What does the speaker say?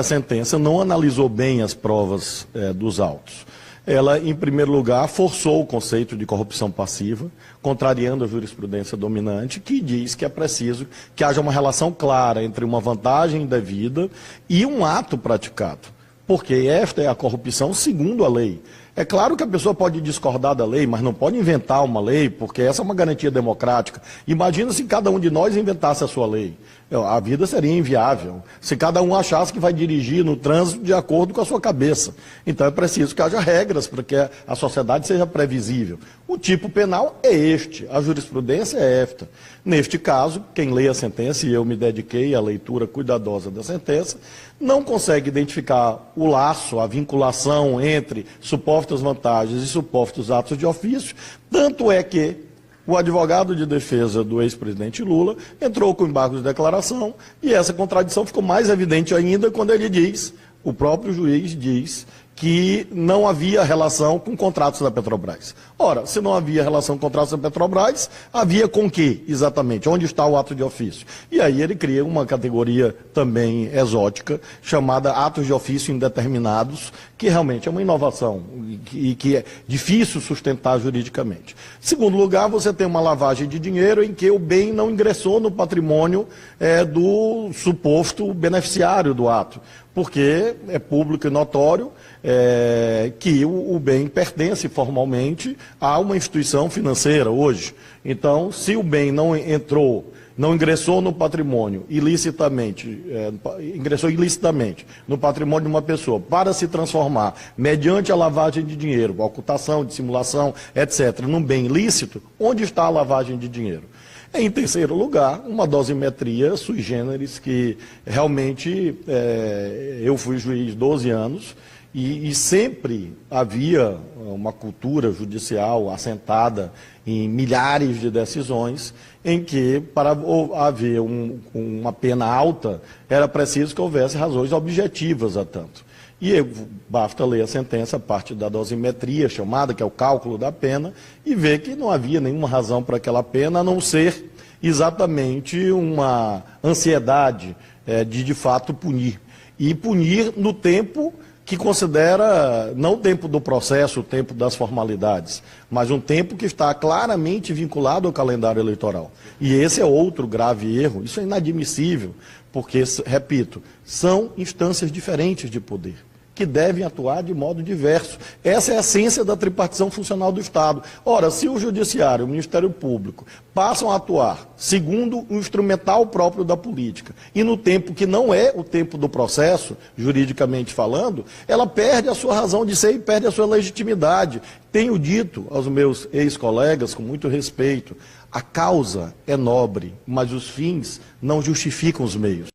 A sentença não analisou bem as provas dos autos. Ela, em primeiro lugar, forçou o conceito de corrupção passiva, contrariando a jurisprudência dominante, que diz que é preciso que haja uma relação clara entre uma vantagem indevida e um ato praticado, porque esta é a corrupção segundo a lei. É claro que a pessoa pode discordar da lei, mas não pode inventar uma lei, porque essa é uma garantia democrática. Imagina se cada um de nós inventasse a sua lei. A vida seria inviável. Se cada um achasse que vai dirigir no trânsito de acordo com a sua cabeça. Então é preciso que haja regras para que a sociedade seja previsível. O tipo penal é este, a jurisprudência é esta. Neste caso, quem lê a sentença, e eu me dediquei à leitura cuidadosa da sentença, não consegue identificar o laço, a vinculação entre supostas vantagens e supostos atos de ofício, tanto é que o advogado de defesa do ex-presidente Lula entrou com embargo de declaração e essa contradição ficou mais evidente ainda quando ele diz, o próprio juiz diz, que não havia relação com contratos da Petrobras. Ora, se não havia relação com contratos da Petrobras, havia com que, exatamente? Onde está o ato de ofício? E aí ele cria uma categoria também exótica, chamada atos de ofício indeterminados, que realmente é uma inovação e que é difícil sustentar juridicamente. Em segundo lugar, você tem uma lavagem de dinheiro em que o bem não ingressou no patrimônio do suposto beneficiário do ato, porque é público e notório que o bem pertence formalmente a uma instituição financeira hoje. Então, se o bem não ingressou no patrimônio ilicitamente, ingressou ilicitamente no patrimônio de uma pessoa para se transformar, mediante a lavagem de dinheiro, ocultação, dissimulação, etc., num bem ilícito, onde está a lavagem de dinheiro? Em terceiro lugar, uma dosimetria sui generis que realmente eu fui juiz 12 anos e sempre havia uma cultura judicial assentada em milhares de decisões em que, para haver uma pena alta, era preciso que houvesse razões objetivas a tanto. E basta ler a sentença, a parte da dosimetria chamada, que é o cálculo da pena, e ver que não havia nenhuma razão para aquela pena, a não ser exatamente uma ansiedade de fato punir. E punir no tempo que considera, não o tempo do processo, o tempo das formalidades, mas um tempo que está claramente vinculado ao calendário eleitoral. E esse é outro grave erro, isso é inadmissível, porque, repito, são instâncias diferentes de poder, que devem atuar de modo diverso. Essa é a essência da tripartição funcional do Estado. Ora, se o Judiciário e o Ministério Público passam a atuar segundo o instrumental próprio da política, e no tempo que não é o tempo do processo, juridicamente falando, ela perde a sua razão de ser e perde a sua legitimidade. Tenho dito aos meus ex-colegas, com muito respeito, a causa é nobre, mas os fins não justificam os meios.